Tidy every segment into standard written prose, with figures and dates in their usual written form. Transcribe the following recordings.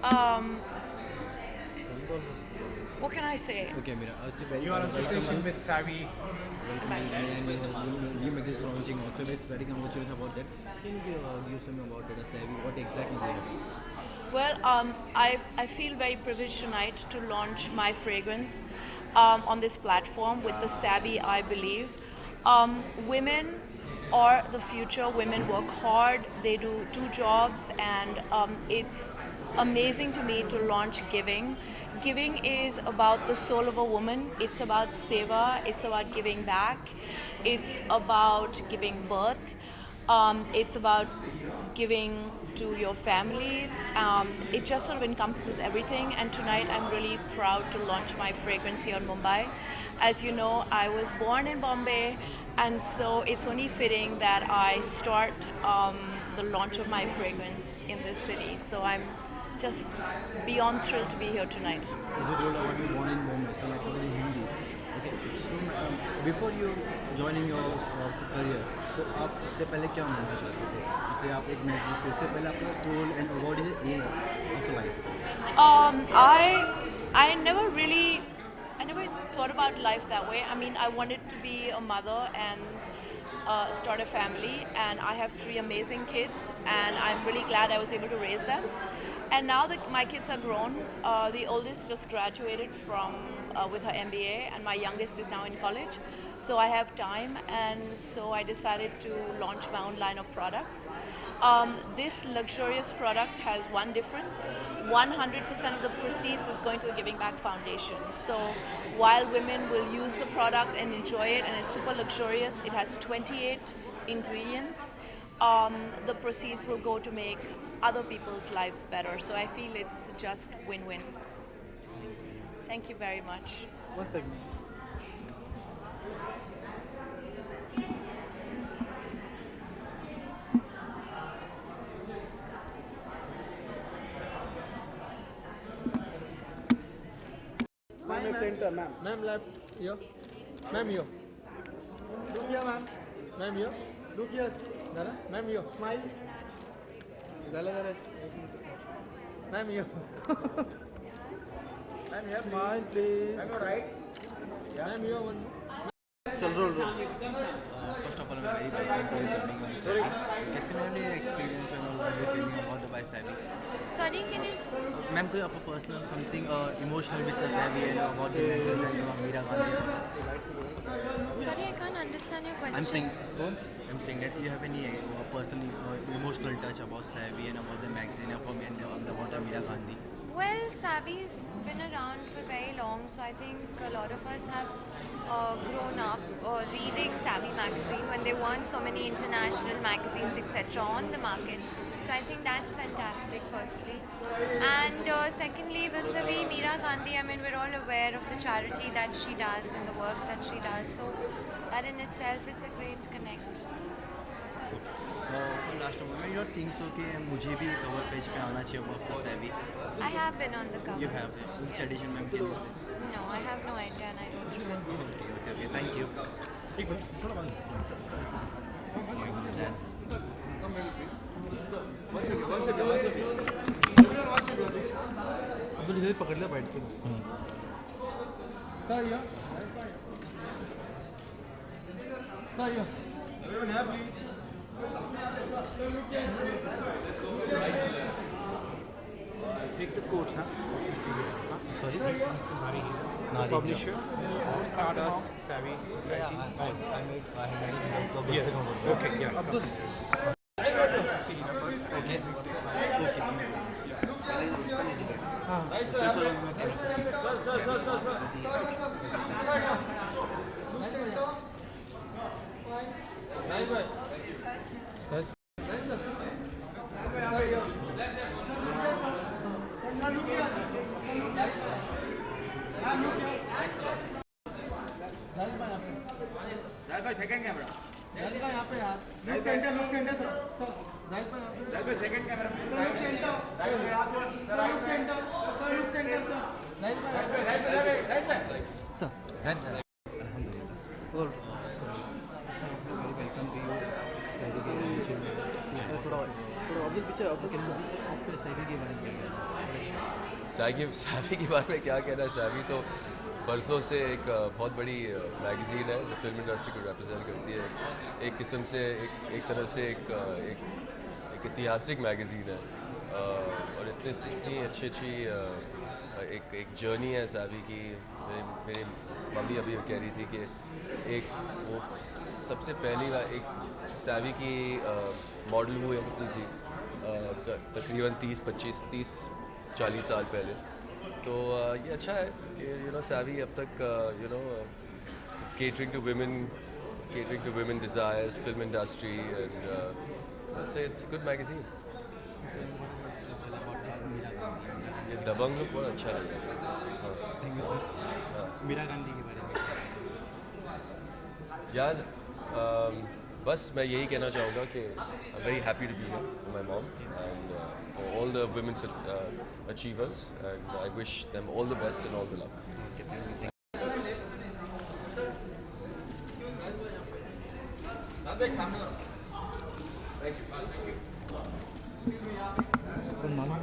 Um, what can I say? Okay, Mira. You are association with Savvy. And new magazine is launching also. Very congratulations about that. Can you give some about that, Savvy? What exactly they have? Well, I feel very privileged tonight to launch my fragrance on this platform with the Savvy, I believe. Women are the future. Women work hard. They do two jobs, and it's amazing to me to launch Giving. Giving is about the soul of a woman. It's about seva. It's about giving back. It's about giving birth. It's about giving to your families. It just sort of encompasses everything. And tonight I'm really proud to launch my fragrance here in Mumbai. As you know, I was born in Bombay, and so it's only fitting that I start the launch of my fragrance in this city. So I'm just beyond thrilled to be here tonight. Is it good about you born in Bombay? So like in Hindi. Okay. So before you joining your career, तो आप इससे पहले क्या बनना चाहते थे? जैसे आप एक मैगजीन से इससे पहले आपका goal and what is the aim of life? I never thought about life that way. I mean, I wanted to be a mother and start a family, and I have three amazing kids, and I'm really glad I was able to raise them. And now that my kids are grown, the oldest just graduated from with her MBA, and my youngest is now in college. So I have time, and so I decided to launch my own line of products. This luxurious product has one difference. 100% of the proceeds is going to the Giving Back Foundation. So while women will use the product and enjoy it, and it's super luxurious, it has 28 ingredients. The proceeds will go to make other people's lives better. So I feel it's just win-win. Thank you very much. One second. Center, ma'am. Ma'am left here. Ma'am here. Look here, ma'am. Ma'am here. Look here. Dara. Ma'am here. Smile. Zala zara. Ma'am here. Ma'am here. Smile, please. Ma'am right. Ma'am here one. First of all, I'm very welcome to you coming on Savvy. कैसे मैंने experience में मतलब ये feeling about the by Savvy? Sorry, can you? Ma'am कोई आपका personal something emotional with the Savvy and about the magazine that you Meera Gandhi? Sorry, I can't understand your question. I'm saying that you have any personal emotional touch about Savvy and about the magazine and about Meera Gandhi. Well, Savvy's been around for very long, so I think a lot of us have grown up reading Savvy magazine when there weren't so many international magazines, etc. on the market. So I think that's fantastic, firstly. And secondly, vis-a-vis Meera Gandhi, I mean, we're all aware of the charity that she does and the work that she does. So that in itself is a great connect. Last one, you think so कि मुझे भी cover page पे आना चाहिए about Savvy? I have been on the cover. You have. Which edition, ma'am? No, I have no idea and I don't remember. Okay. Thank you. Abdul इधर पकड़ ले बैठ के Take the quotes, huh? Sorry? Nari. Publisher of Stardust Savvy Society. I made Yes. Okay, yeah. Abdul. Okay. Second camera. Look center, sir. Second camera. Look center, Sir. Alhamdulillah. Very welcome to you. Abdul पीछे आपको savvy के बारे में क्या कहना है? Savvy के बारे में क्या कहना है? सैवी तो बरसों से एक बहुत बड़ी मैगज़ीन है जो फिल्म इंडस्ट्री को रिप्रेजेंट करती है। एक किस्म से एक तरह से एक ऐतिहासिक मैगज़ीन है और इतनी अच्छी एक जर्नी है सैवी की। मेरी मम्मी अभी कह रही थी कि एक वो सबसे पहली बार एक सैवी की मॉडल हुई होती थी तकरीबन 30-40 साल पहले। तो ये अच्छा है कि सैवी अब तक catering to women desires, film industry, and I'd say it's a good magazine. ये दबंग लुक बहुत अच्छा लगा। Thank you sir. Meera Gandhi के बारे में यार बस मैं यही कहना चाहूँगा कि I'm very happy to be here with my mom and for all the women achievers, and I wish them all the best and all the luck. कौन मालूम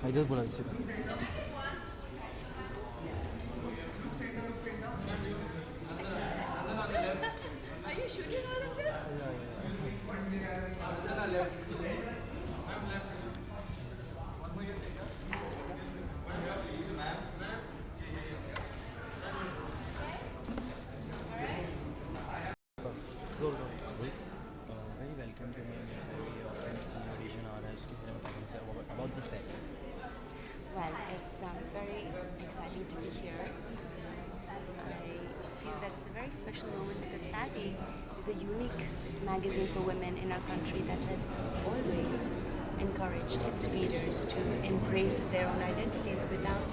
इधर बोला इसे very welcome to my invitation about the set. Well, it's very exciting to be here. I feel that it's a very special moment because Savvy is a unique magazine for women in our country that has always encouraged its readers to embrace their own identities without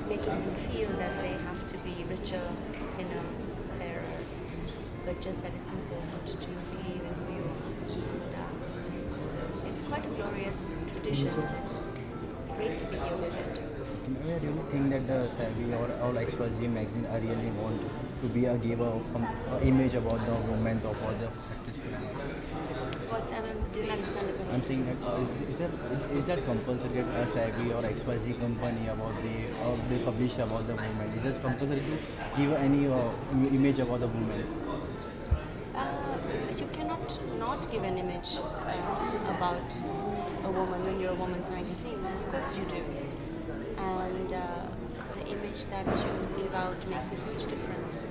making them feel that they have to be richer, thinner, fairer, but just that it's important to believe in who you are. And, it's quite a glorious tradition. It's great to be here with it. I really think that the Savvy or all XYZ magazine I really want to be a give a image about the women of all the successful. What I didn't understand the question. I'm saying that is that compulsory that a Savvy or XYZ company about they publish about the women? Is it compulsory to give any image about the women? You cannot not give an image about a woman when you're a woman's magazine. Of course you do. And the image that you give out makes a huge difference.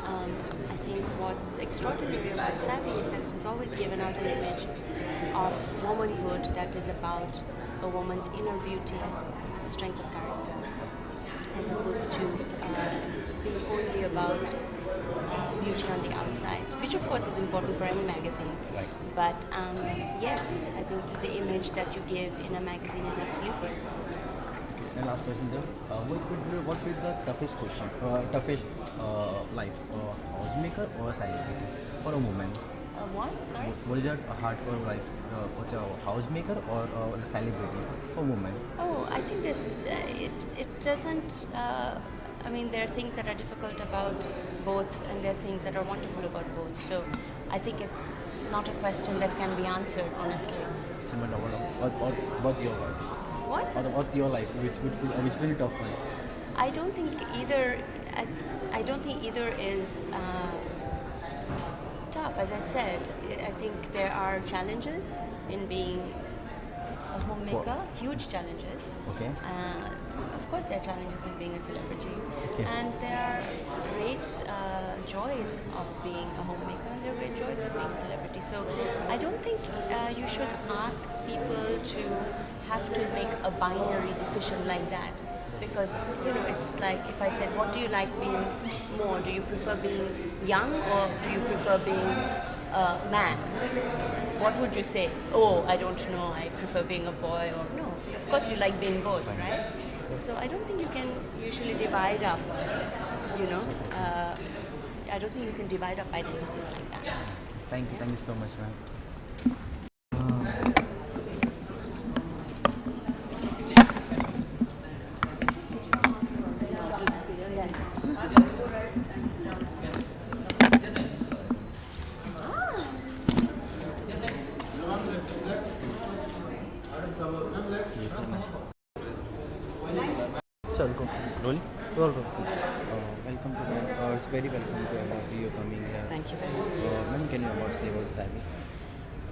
I think what's extraordinary about Savvy is that it has always given out an image of womanhood that is about a woman's inner beauty, strength of character, as opposed to being only about beauty on the outside, which of course is important for any magazine. Right. But yes, I think the image that you give in a magazine is absolutely important. And last question, then, what would be the toughest question, toughest life, housemaker or celebrity for a woman? What? Sorry? What is that hard for life, a housemaker or a celebrity for women? Oh, I think this it doesn't. I mean, there are things that are difficult about both, and there are things that are wonderful about both. So, I think it's not a question that can be answered honestly. Similar, what your life? What? Or what's your life? Which will be tough one? I don't think either. I don't think either is tough. As I said, I think there are challenges in being a homemaker. Huge challenges. Okay. Of course, there are challenges in being a celebrity, Okay. and there are great joys of being a homemaker, and there are great joys of being a celebrity. So, I don't think you should ask people to have to make a binary decision like that, because it's like if I said, what do you like being more? Do you prefer being young or do you prefer being a man? What would you say? Oh, I don't know, I prefer being a boy. Or no, of course you like being both, right? So I don't think you can usually divide up, I don't think you can divide up identities like that. Thank you so much, ma'am. चल go. Rolling. Roll. Welcome to it's very welcome to all of you coming here. Thank you very much. Ma'am, can you say about Savvy?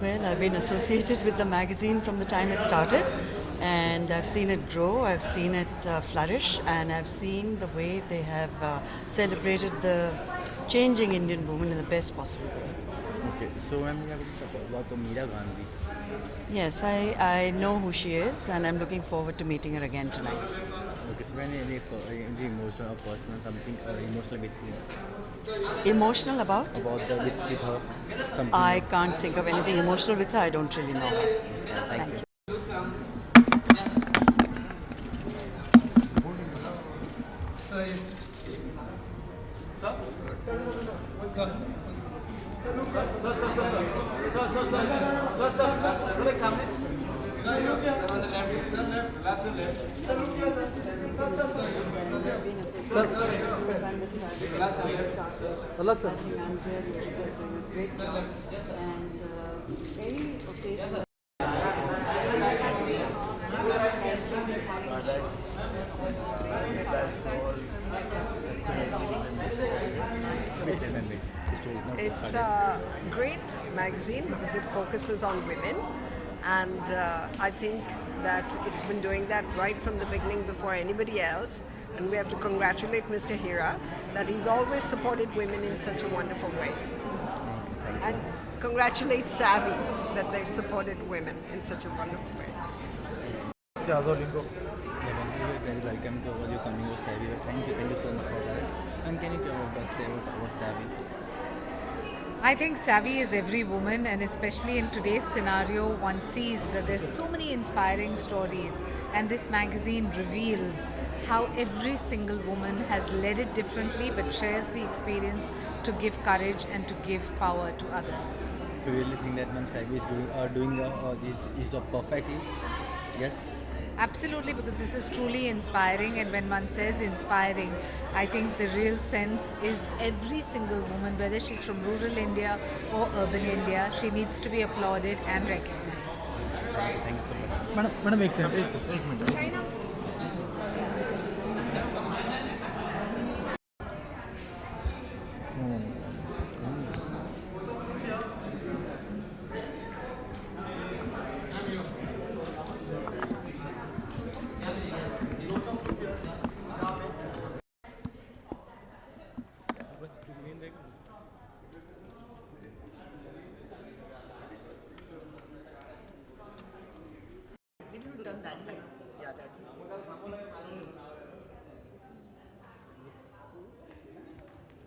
Well, I've been associated with the magazine from the time it started, and I've seen it grow, I've seen it flourish, and I've seen the way they have celebrated the changing Indian woman in the best possible way. Okay, so ma'am, you have to talk about Meera Gandhi. Yes, I know who she is, and I'm looking forward to meeting her again tonight. Okay, so when any emotional or personal something emotional with Emotional about? the with her something. I can't think of anything emotional with her. I don't really know her. Thank you. It's a great magazine because it focuses on women, and I think that it's been doing that right from the beginning before anybody else. And we have to congratulate Mr. Hira that he's always supported women in such a wonderful way. And congratulate Savvy that they've supported women in such a wonderful way. Yeah, very welcome to all you coming with Savvy. Thank you so much for that. And can you say about Savvy? I think savvy is every woman, and especially in today's scenario, one sees that there's so many inspiring stories, and this magazine reveals how every single woman has led it differently but shares the experience to give courage and to give power to others. So you really think that Ma'am Savvy is doing this job perfectly? Yes? Absolutely, because this is truly inspiring, and when one says inspiring, I think the real sense is every single woman, whether she's from rural India or urban India, she needs to be applauded and recognized. Thank you so much. Madam, एक minute.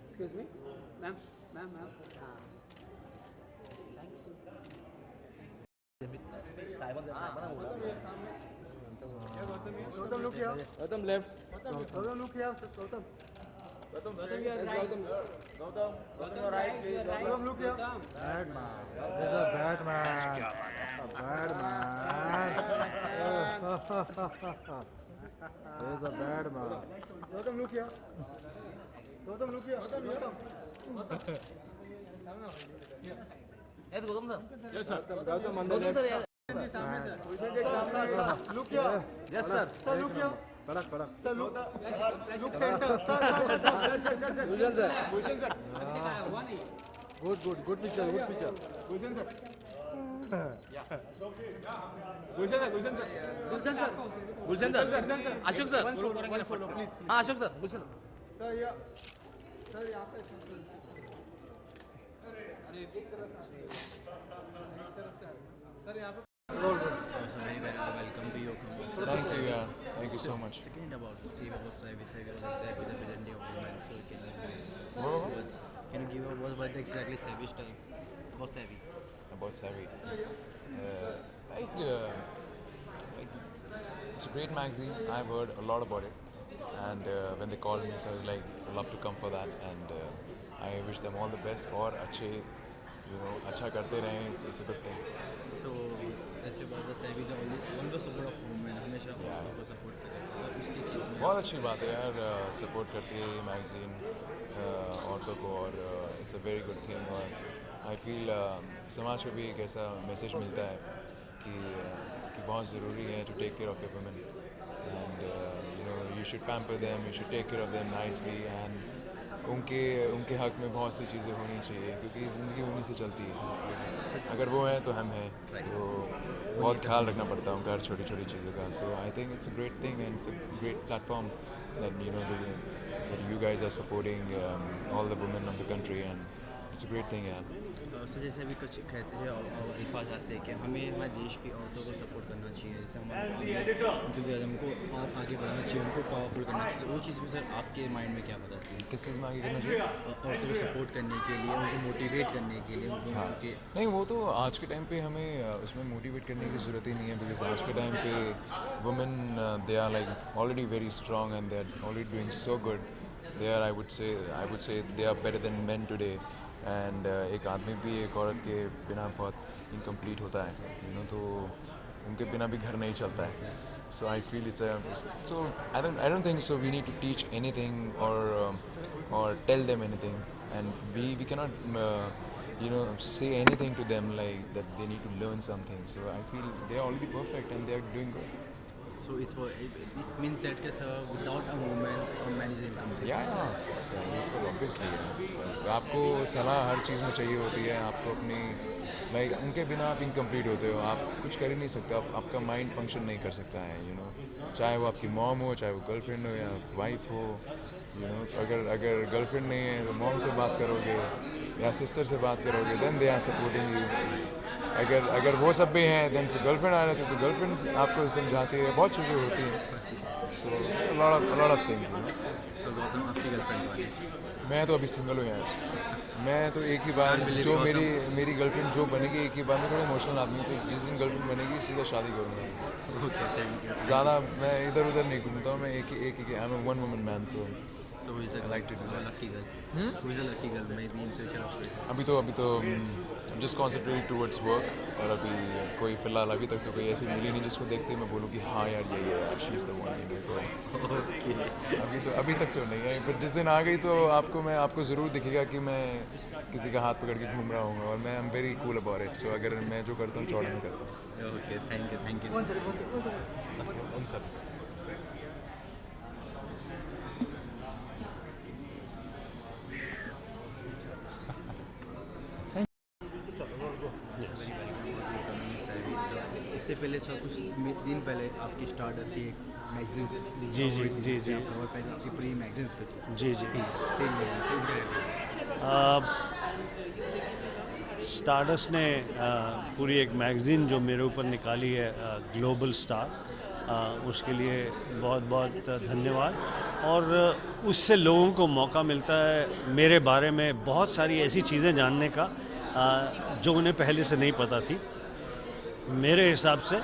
Excuse me, ma'am. Gautam, look here. Gautam left. Gautam, look here. Gautam. Gautam, your right, please. Gautam, look here. Bad man. There's a bad man. A bad man. There's a bad man. Gautam, look here. Gautam, look here. Gautam. Yes, sir. Gautam on the left. Look here. Yes, sir. Sir, look here. कड़क कड़क Sir, look center. Sir. Bhushan, sir. good picture Bhushan, sir. Bhushan, sir. Gulshan, sir. Ashok, sir. One follow, please. हाँ Ashok sir Gulshan. Sir, yeah. Sir, यहाँ पे. Sir, यहाँ पे. Also very welcome to you. Thank you, yeah. Thank you so much. Second about Savvy was exactly the presenting of women. So What? can you give a word about exactly Savvy style? About Savvy. About Savvy. It's a great magazine. I've heard a lot about it. And when they called me, so I was like, I'd love to come for that. And I wish them all the best. और अच्छे, अच्छा करते रहें. It's a good thing. So let's say about the Savvy, the only support of women हमेशा औरतों को support करें. So उसकी चीज़ में बहुत अच्छी बात है यार, सपोर्ट करती है ये मैगज़ीन औरतों को, और it's a very good thing. और आई फील समाज को भी एक ऐसा मैसेज मिलता है कि बहुत ज़रूरी है to take care of your women and you know you should pamper them, you should take care of them nicely and उनके हक में बहुत सी चीज़ें होनी चाहिए क्योंकि ज़िंदगी उन्हीं से चलती है। अगर वो हैं तो हम हैं, तो बहुत ख्याल रखना पड़ता है उनका हर छोटी छोटी चीज़ों का। So I think it's a great thing and it's a great platform that you know that you guys are supporting all the women of the country and it's a great thing यार। Sir जैसे अभी कुछ कहते हैं और दिखा जाते हैं कि हमें हमारे देश की औरतों को सपोर्ट करना चाहिए, जैसे हमारे को और आगे बढ़ाना चाहिए, उनको पावरफुल करना चाहिए। वो चीज़ में सर आपके माइंड में क्या बताती है? किस चीज़ में आगे करना चाहिए? औरतों को सपोर्ट करने के लिए, उनको मोटिवेट करने के लिए, उनको हाँ नहीं वो तो आज के टाइम पे हमें उसमें मोटिवेट करने की ज़रूरत ही नहीं है बिकॉज आज के टाइम पे women they are like already very strong and they are already doing so good. They are I would say they are better than men today एंड एक आदमी भी एक औरत के बिना बहुत इनकम्प्लीट होता है यू नो, तो उनके बिना भी घर नहीं चलता है। So I feel so I don't think so we need to teach anything or tell them anything and we cannot you know say anything to them like that they need to learn something. So I feel they are already perfect and they are doing good. So it means that without a woman a man is incomplete. Yeah, of course, obviously आपको सलाह हर चीज़ में चाहिए होती है। आपको अपनी like उनके बिना आप इनकम्प्लीट होते हो, आप कुछ कर ही नहीं सकते, आपका माइंड फंक्शन नहीं कर सकता है यू नो, चाहे वो आपकी मॉम हो, चाहे वो गर्लफ्रेंड हो या वाइफ हो यू नो। अगर गर्लफ्रेंड नहीं है तो मॉम से बात करोगे या सिस्टर से बात करोगे, then they are supporting you. अगर वो सब भी हैं देन फिर गर्लफ्रेंड आ रही है तो गर्लफ्रेंड आपको समझाती है, बहुत चीज़ें होती हैं। So lot of things. आपकी गर्लफ्रेंड? मैं तो अभी सिंगल हूँ यार। मैं तो एक ही बार जो मेरी गर्लफ्रेंड जो बनेगी एक ही बार में, थोड़ा इमोशनल आदमी हूँ तो जिस दिन गर्लफ्रेंड बनेगी सीधा शादी करूँगा। Okay thank you. ज़्यादा मैं इधर उधर नहीं घूमता हूँ, मैं एक ही I am a one woman man so So who is I like to do that. lucky girl? Who is a lucky girl? Maybe in future of अभी तो just concentrating towards work और अभी कोई फ़िलहाल अभी तक तो कोई ऐसी मिली नहीं जिसको देखते मैं बोलूँ कि हाँ यार ये यार she is the one you know. तो अभी तक तो नहीं आई, पर जिस दिन आ गई तो आपको ज़रूर दिखेगा कि मैं किसी का हाथ पकड़ के घूम रहा हूँ और मैं I am very cool about it. So अगर मैं जो करता हूँ चौड़ा नहीं करता। Okay thank you. कौन सा इससे पहले तो कुछ दिन पहले आपकी स्टारडस्ट की एक मैगजीन जी और पहले आपकी पूरी मैगजीन पे थी। जी स्टारडस्ट ने पूरी एक मैगज़ीन जो मेरे ऊपर निकाली है ग्लोबल स्टार, उसके लिए बहुत बहुत धन्यवाद। और उससे लोगों को मौका मिलता है मेरे बारे में बहुत सारी ऐसी चीज़ें जानने का जो उन्हें पहले से नहीं पता थी। मेरे हिसाब से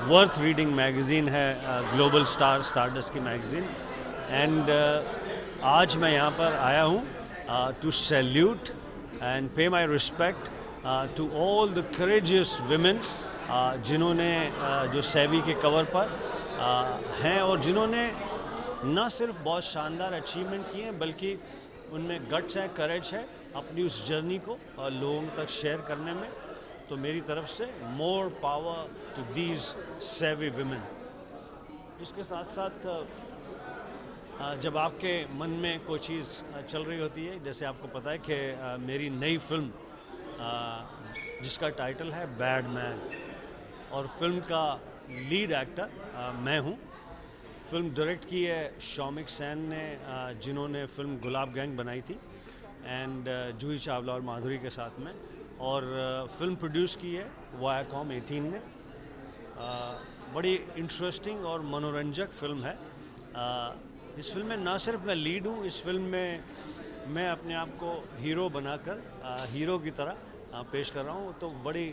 वर्थ रीडिंग मैगज़ीन है ग्लोबल स्टारडस्ट की मैगज़ीन। एंड आज मैं यहाँ पर आया हूँ to salute and pay my respect to all the courageous women जिन्होंने जो सेवी के कवर पर हैं और जिन्होंने न सिर्फ बहुत शानदार अचीवमेंट किए हैं बल्कि उनमें गट्स है, करेज है अपनी उस जर्नी को लोगों तक शेयर करने में। तो मेरी तरफ से मोर पावर टू दीज सेवी विमेन। इसके साथ साथ जब आपके मन में कोई चीज़ चल रही होती है, जैसे आपको पता है कि मेरी नई फिल्म जिसका टाइटल है बैड मैन और फिल्म का लीड एक्टर मैं हूँ। फिल्म डायरेक्ट की है शौमिक सेन ने जिन्होंने फिल्म गुलाब गैंग बनाई थी एंड जूही चावला और माधुरी के साथ में, और फिल्म प्रोड्यूस की है वायाकॉम 18 ने। बड़ी इंटरेस्टिंग और मनोरंजक फिल्म है। इस फिल्म में ना सिर्फ मैं लीड हूँ, इस फिल्म में मैं अपने आप को हीरो बनाकर हीरो की तरह पेश कर रहा हूँ। तो बड़ी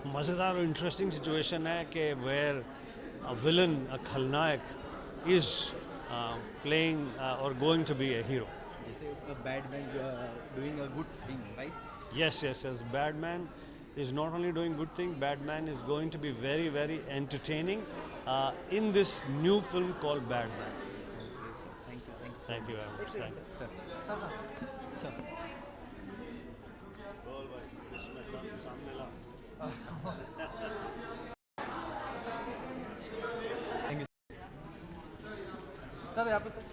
मज़ेदार और इंटरेस्टिंग सिचुएशन है कि वेयर अ विलन, अ खलनायक इज़ प्लेइंग और going to be a hero. जैसे bad man doing a good thing, right? Yes. Bad Man is not only doing good thing, Bad Man is going to be very, very entertaining in this new film called Bad Man. Thank you very much. Sir. Sir यहाँ पे sir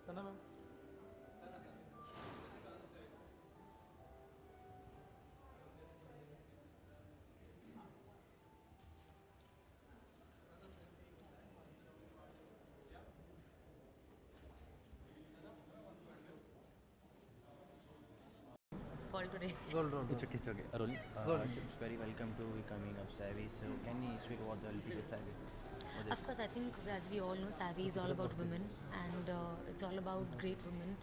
Sana ma'am Fall today. रोल It's okay, it's okay. Arul, it's very welcome to be coming of Savvy. So can you speak about the LPG Savvy? Of course, I think as we all know, Savvy is all about women, and it's all about great women.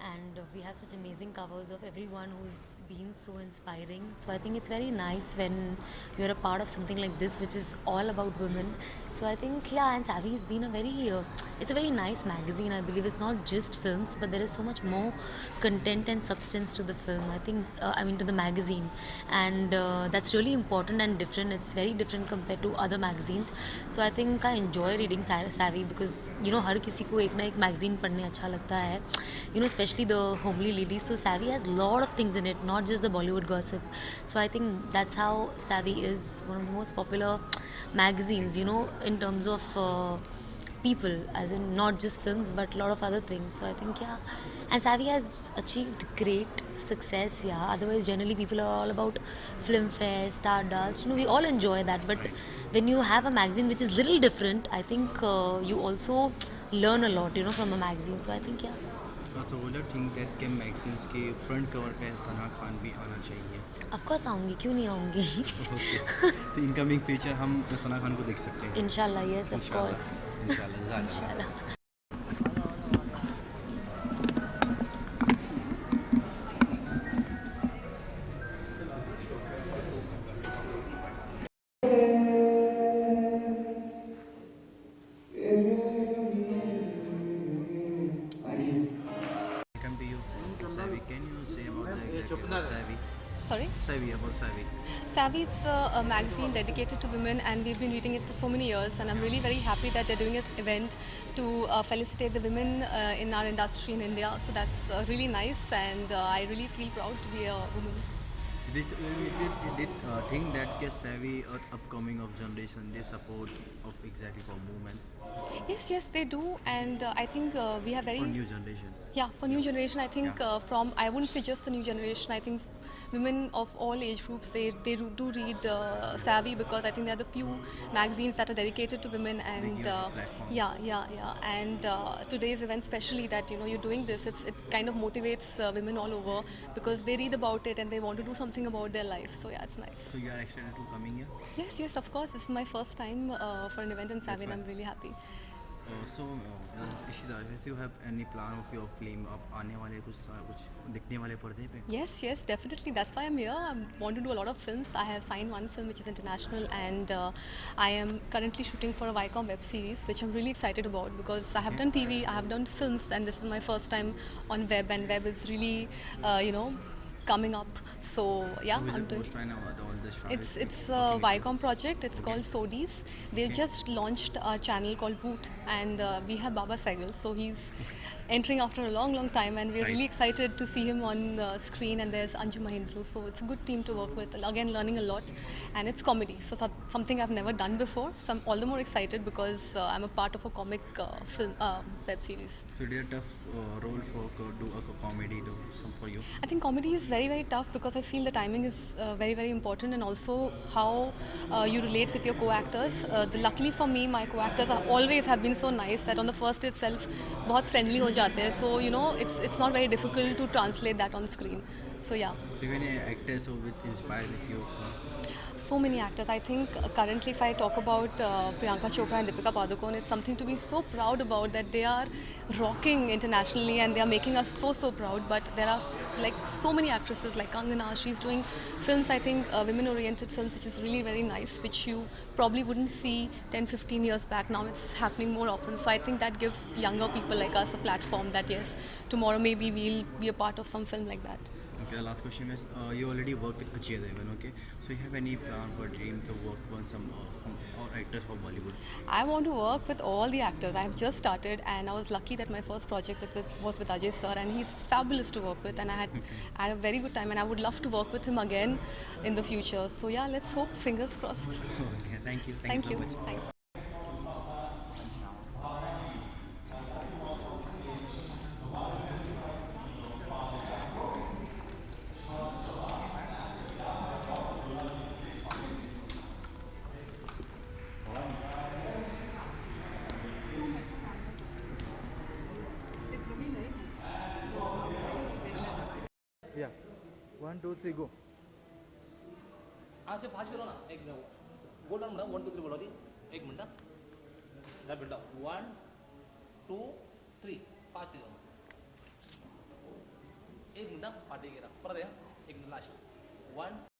And we have such amazing covers of everyone who's been so inspiring. So I think it's very nice when you're a part of something like this, which is all about women. So I think, yeah, and Savvy has been a very, it's a very nice magazine. I believe it's not just films, but there is so much more content and substance to the film. I think, to the magazine, and that's really important and different. It's very different compared to other magazines. So I think I enjoy reading Savvy because हर किसी को एक ना एक magazine पढ़ने अच्छा लगता है. Especially the homely ladies. So Savvy has a lot of things in it, not just the Bollywood gossip. So I think that's how Savvy is one of the most popular magazines, in terms of people, as in not just films but a lot of other things. So I think, yeah, and Savvy has achieved great success, yeah. Otherwise generally people are all about film fare, stardust, we all enjoy that, but when you have a magazine which is little different, I think you also learn a lot, from a magazine. So I think, yeah. So would you think that के magazines के front cover पे सना खान भी आना चाहिए? Of course आऊँगी, क्यों नहीं आऊँगी? तो incoming future हम सना खान को देख सकते हैं? Inshallah, yes, of course. Inshallah. Inshallah. Sorry? Savvy, about Savvy. Savvy is a magazine dedicated to women, and we've been reading it for so many years, and I'm really very happy that they're doing an event to felicitate the women in our industry in India. So that's really nice, and I really feel proud to be a woman. Did think that Savvy or upcoming of generation they support of exactly for movement? Yes, they do, and I think we have very... For new generation. Yeah, for new generation, I think I wouldn't say just the new generation, I think women of all age groups, they do read Savvy, because I think there are the few magazines that are dedicated to women, and and today's event especially, that you're doing this, it kind of motivates women all over, because they read about it and they want to do something about their life. So yeah, it's nice. So you are excited to coming here? Yes, of course. This is my first time for an event in Savvy, and I'm really happy. So, Ishida, if you have any plan of your film अब आने वाले कुछ दिखने वाले पर्दे पे? Yes, definitely. That's why I'm here. I want to do a lot of films. I have signed one film which is international, and I am currently shooting for a Viacom web series, which I'm really excited about, because I have done TV, I have done films, and this is my first time on web, and web is really, coming up. So yeah, I'm doing. It's a Viacom project. It's called Sodis. They've just launched a channel called Boot, and we have Baba Sehgal. So he's entering after a long time, and we're really excited to see him on the screen. And there's Anju Mahindru, so it's a good team to work with. Again, learning a lot, and it's comedy, so something I've never done before. So I'm all the more excited because I'm a part of a comic film web series. So it is a tough role for do a comedy though for you. I think comedy is very tough because I feel the timing is very important, and also how you relate with your co-actors. Luckily for me, my co-actors always have been so nice that on the first day itself, बहुत friendly हो जाते हैं. So it's not very difficult to translate that on screen. So yeah. So many actors who inspired with you. So many actors. I think currently, if I talk about Priyanka Chopra and Deepika Padukone, it's something to be so proud about that they are rocking internationally and they are making us so proud. But there are like so many actresses like Kangana. She's doing films, I think, women-oriented films, which is really very nice, which you probably wouldn't see 10-15 years back. Now it's happening more often. So I think that gives younger people like us a platform that yes, tomorrow maybe we'll be a part of some film like that. Okay, the last question is, you already work with Ajay Devgan, okay? So you have any plan or dream to work on some or actors of Bollywood? I want to work with all the actors. I have just started, and I was lucky that my first project was with Ajay sir, and he's fabulous to work with, and I had a very good time, and I would love to work with him again in the future. So yeah, let's hope, fingers crossed. Okay, thank you. Thank So you. much. Thank you. Yeah. 1, 2, 3, go. हाँ से fast करो ना एक minute go down ना 1 2 3 बोलो जी एक minute जा बेटा 1 2 3 फास्ट करो एक मिनट पार्टी करा पर एक मिनट लास्ट 1